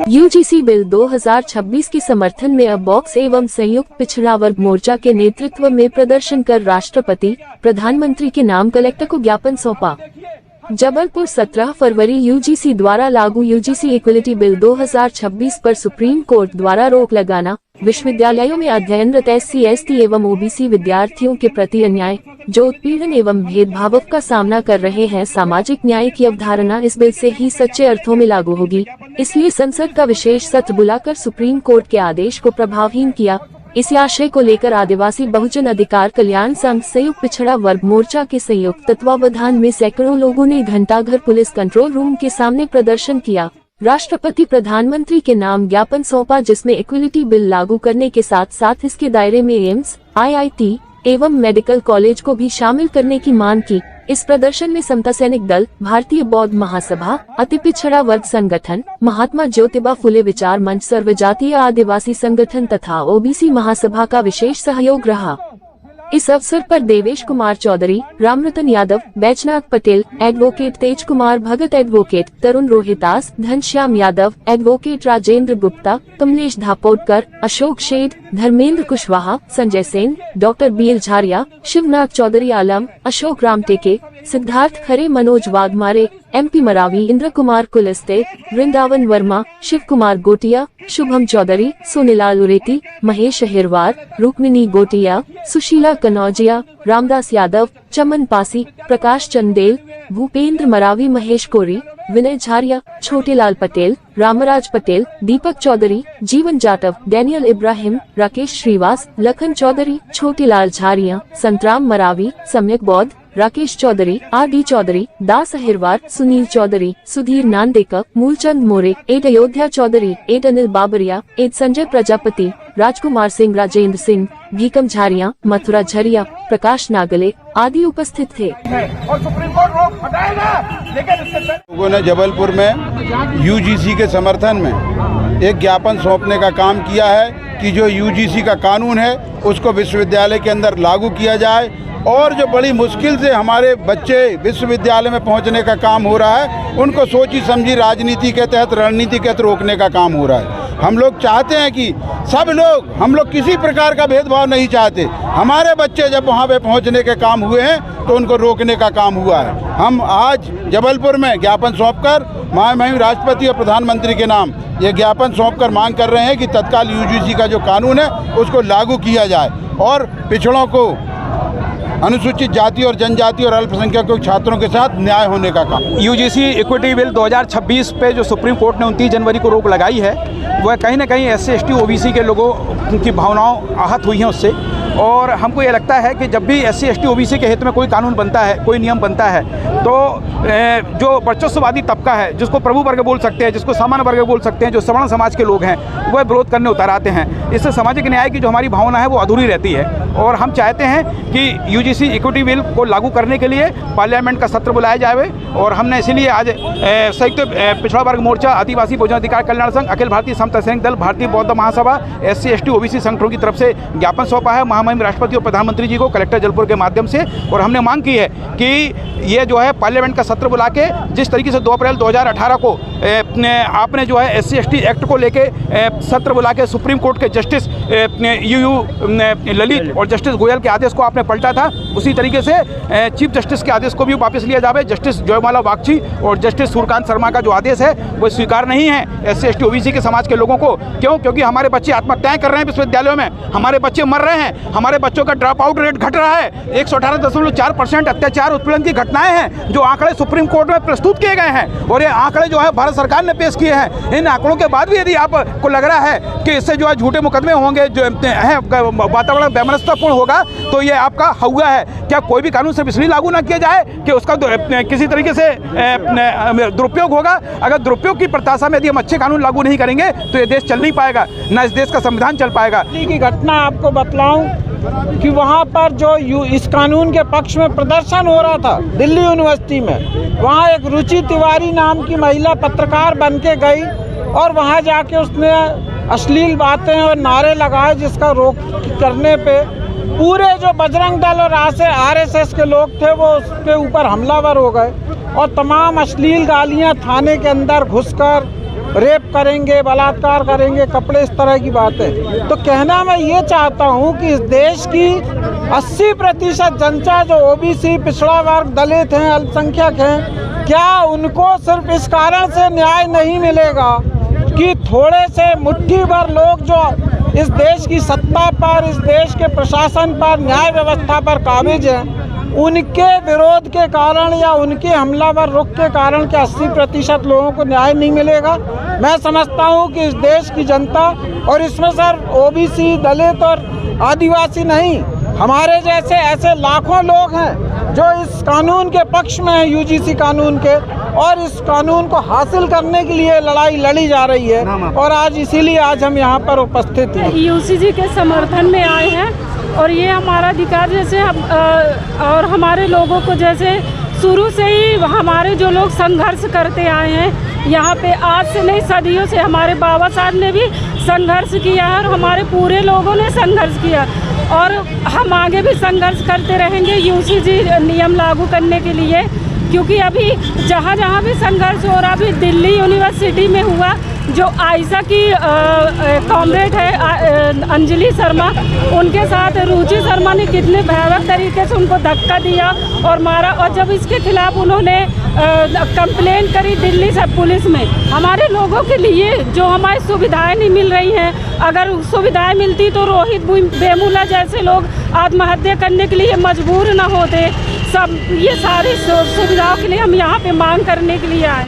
UGC bill 2026 के समर्थन में अब बॉक्स एवं संयुक्त पिछड़ा वर्ग मोर्चा के नेतृत्व में प्रदर्शन कर राष्ट्रपति प्रधानमंत्री के नाम कलेक्टर को ज्ञापन सौंपा। जबलपुर 17 फरवरी यूजीसी द्वारा लागू यूजीसी इक्वलिटी बिल 2026 पर सुप्रीम कोर्ट द्वारा रोक लगाना, विश्वविद्यालयों में अध्ययनरत SC, ST एवं OBC विद्यार्थियों के प्रति अन्याय, जो उत्पीड़न एवं भेदभाव का सामना कर रहे हैं, सामाजिक न्याय की अवधारणा इस बिल से ही सच्चे अर्थों में लागू होगी। इसलिए संसद का विशेष सत्र बुलाकर सुप्रीम कोर्ट के आदेश को प्रभावहीन किया। इस आशय को लेकर आदिवासी बहुजन अधिकार कल्याण संघ संयुक्त पिछड़ा वर्ग मोर्चा के संयुक्त तत्वावधान में सैकड़ों लोगों ने घंटाघर पुलिस कंट्रोल रूम के सामने प्रदर्शन किया। राष्ट्रपति प्रधानमंत्री के नाम ज्ञापन सौंपा, जिसमें इक्वलिटी बिल लागू करने के साथ साथ इसके दायरे में एम्स, IIT एवं मेडिकल कॉलेज को भी शामिल करने की मांग की। इस प्रदर्शन में समता सैनिक दल, भारतीय बौद्ध महासभा, अति पिछड़ा वर्ग संगठन, महात्मा ज्योतिबा फुले विचार मंच, सर्वजातीय आदिवासी संगठन तथा OBC महासभा का विशेष सहयोग रहा। इस अवसर पर देवेश कुमार चौधरी, रामरतन यादव, बैजनाथ पटेल, एडवोकेट तेज कुमार भगत, एडवोकेट तरुण Rohitas, Ghanshyam Yadav, advocate Rajendra Gupta, Kamlesh धापोटकर, Ashok Sheth, Dharmendra Kushwaha, Sanjay Sen, doctor BL झारिया, शिवनाथ चौधरी आलम, अशोक रामटेके, सिद्धार्थ खरे, मनोज वाघमारे, MP मरावी, इंद्र कुमार कुलस्ते, वृंदावन वर्मा, शिव कुमार गोटिया, शुभम चौधरी, सोनीलाल उरेती, महेश अहिरवार, रुक्मिनी गोटिया, सुशीला कनौजिया, रामदास यादव, चमन पासी, प्रकाश चंदेल, भूपेंद्र मरावी, महेश कोरी, विनय झारिया, छोटेलाल पटेल, रामराज पटेल, दीपक चौधरी, जीवन जाटव, डैनियल इब्राहिम, राकेश श्रीवास, लखन चौधरी, छोटेलाल झारिया, संतराम मरावी, सम्यक बौद्ध, राकेश चौधरी, RD चौधरी, दास अहिरवार, सुनील चौधरी, सुधीर नांदेकर, मूलचंद मोरे, एड अयोध्या चौधरी, एड अनिल बाबरिया, एड संजय प्रजापति, राजकुमार सिंह, राजेंद्र सिंह, भीकम झारिया, मथुरा झरिया, प्रकाश नागले आदि उपस्थित थे। और सुप्रीम कोर्ट रोक हटाएगा, लेकिन लोगों ने जबलपुर में यूजीसी के समर्थन में एक ज्ञापन सौंपने का काम किया है कि जो यूजीसी का कानून है उसको विश्वविद्यालय के अंदर लागू किया जाए, और जो बड़ी मुश्किल से हमारे बच्चे विश्वविद्यालय में पहुंचने का काम हो रहा है, उनको सोची समझी राजनीति के तहत, रणनीति के तहत रोकने का काम हो रहा है। हम लोग चाहते हैं कि सब लोग, हम लोग किसी प्रकार का भेदभाव नहीं चाहते। हमारे बच्चे जब वहां पे पहुंचने के काम हुए हैं तो उनको रोकने का काम हुआ है। हम आज जबलपुर में ज्ञापन सौंपकर महामहिम राष्ट्रपति और प्रधानमंत्री के नाम ये ज्ञापन सौंपकर मांग कर रहे हैं कि तत्काल यूजीसी का जो कानून है उसको लागू किया जाए और पिछड़ों को, अनुसूचित जाति और जनजाति और अल्पसंख्यकों छात्रों के साथ न्याय होने का काम। यूजीसी इक्विटी बिल 2026 पे जो सुप्रीम कोर्ट ने 29 जनवरी को रोक लगाई है, वह कहीं ना कहीं SC, ST, OBC के लोगों की भावनाओं आहत हुई हैं उससे। और हमको ये लगता है कि जब भी SC, ST, OBC के हित में कोई कानून बनता है, कोई नियम बनता है, तो जो वर्चस्ववादी तबका है, जिसको प्रभु वर्ग बोल सकते हैं, जिसको सामान्य वर्ग बोल सकते हैं, जो सवर्ण समाज के लोग हैं, वह विरोध करने उतर आते हैं। इससे सामाजिक न्याय की जो हमारी भावना है वो अधूरी रहती है। और हम चाहते हैं कि यूजीसी इक्विटी बिल को लागू करने के लिए पार्लियामेंट का सत्र बुलाया जाए। और हमने इसीलिए आज संयुक्त पिछड़ा वर्ग मोर्चा, आदिवासी बहुजन अधिकार कल्याण संघ, अखिल भारतीय समता सैनिक दल, भारतीय बौद्ध महासभा, SC, ST, OBC संगठनों की तरफ से ज्ञापन सौंपा है महामहिम राष्ट्रपति और प्रधानमंत्री जी को कलेक्टर जबलपुर के माध्यम से। और हमने मांग की है कि ये जो है पार्लियामेंट का सत्र बुला के, जिस तरीके से 2 अप्रैल 2018 को आपने जो है SC, ST एक्ट को लेके सत्र बुला के सुप्रीम कोर्ट के जस्टिस UU ललित और जस्टिस गोयल के आदेश को आपने पलटा था, उसी तरीके से चीफ जस्टिस के आदेश को भी वापस लिया जाए। जस्टिस जयमाला बागची और जस्टिस सूर्यकांत शर्मा का जो आदेश है वो स्वीकार नहीं है SC, ST, OBC के समाज के लोगों को। क्यों? क्योंकि हमारे बच्चे आत्महत्याएं कर रहे हैं विश्वविद्यालयों में, हमारे बच्चे मर रहे हैं, हमारे बच्चों का ड्रॉप आउट रेट घट रहा है। 118.4% अत्याचार उत्पीड़न की घटनाएं हैं, जो आंकड़े सुप्रीम कोर्ट में प्रस्तुत किए गए हैं। और ये आंकड़े जो है भारत सरकार ने पेश किए हैं। इन आंकड़ों के बाद भी यदि आपको लग रहा है कि इससे जो है झूठे मुकदमे होंगे, जो है वातावरण वैमनस्यतापूर्ण होगा, तो ये आपका हौवा है। क्या कोई भी कानून सिर्फ इसलिए लागू ना किया जाए कि उसका किसी तरीके से दुरुपयोग होगा? अगर दुरुपयोग की प्रत्याशा में यदि हम अच्छे कानून लागू नहीं करेंगे तो ये देश चल नहीं पाएगा, ना इस देश का संविधान चल पाएगा। की घटना आपको बतलाऊं कि वहाँ पर जो इस कानून के पक्ष में प्रदर्शन हो रहा था दिल्ली यूनिवर्सिटी में, वहाँ एक रुचि तिवारी नाम की महिला पत्रकार बन के गई और वहाँ जाके उसने अश्लील बातें और नारे लगाए, जिसका रोक करने पे पूरे जो बजरंग दल और RSS के लोग थे वो उसके ऊपर हमलावर हो गए और तमाम अश्लील गालियाँ थाने के अंदर घुसकर रेप करेंगे, बलात्कार करेंगे, कपड़े, इस तरह की बातें। तो कहना मैं ये चाहता हूँ कि इस देश की 80% जनता जो ओबीसी, पिछड़ा वर्ग, दलित हैं, अल्पसंख्यक हैं, क्या उनको सिर्फ इस कारण से न्याय नहीं मिलेगा कि थोड़े से मुट्ठी भर लोग जो इस देश की सत्ता पर, इस देश के प्रशासन पर, न्याय व्यवस्था पर काबिज हैं, उनके विरोध के कारण या उनके हमलावर रुख के कारण क्या 80% लोगों को न्याय नहीं मिलेगा? मैं समझता हूं कि इस देश की जनता, और इसमें सर ओबीसी, दलित और आदिवासी नहीं, हमारे जैसे ऐसे लाखों लोग हैं जो इस कानून के पक्ष में हैं, यूजीसी कानून के, और इस कानून को हासिल करने के लिए लड़ाई लड़ी जा रही है। और आज इसीलिए आज हम यहाँ पर उपस्थित हैं, यूजीसी के समर्थन में आए हैं। और ये हमारा अधिकार, जैसे हम और हमारे लोगों को, जैसे शुरू से ही हमारे जो लोग संघर्ष करते आए हैं यहाँ पे, आज से नहीं सदियों से हमारे बाबा साहब ने भी संघर्ष किया है और हमारे पूरे लोगों ने संघर्ष किया, और हम आगे भी संघर्ष करते रहेंगे यूजीसी नियम लागू करने के लिए। क्योंकि अभी जहाँ जहाँ भी संघर्ष हो रहा, अभी दिल्ली यूनिवर्सिटी में हुआ, जो आयशा की कॉमरेड है अंजलि शर्मा, उनके साथ रुचि शर्मा ने कितने भयावह तरीके से उनको धक्का दिया और मारा। और जब इसके खिलाफ उन्होंने कंप्लेंट करी दिल्ली से पुलिस में, हमारे लोगों के लिए जो हमारी सुविधाएं नहीं मिल रही हैं, अगर सुविधाएं मिलती तो रोहित वेमुला जैसे लोग आत्महत्या करने के लिए मजबूर न होते। सब ये सारी सुविधाओं के लिए हम यहाँ पे मांग करने के लिए आए।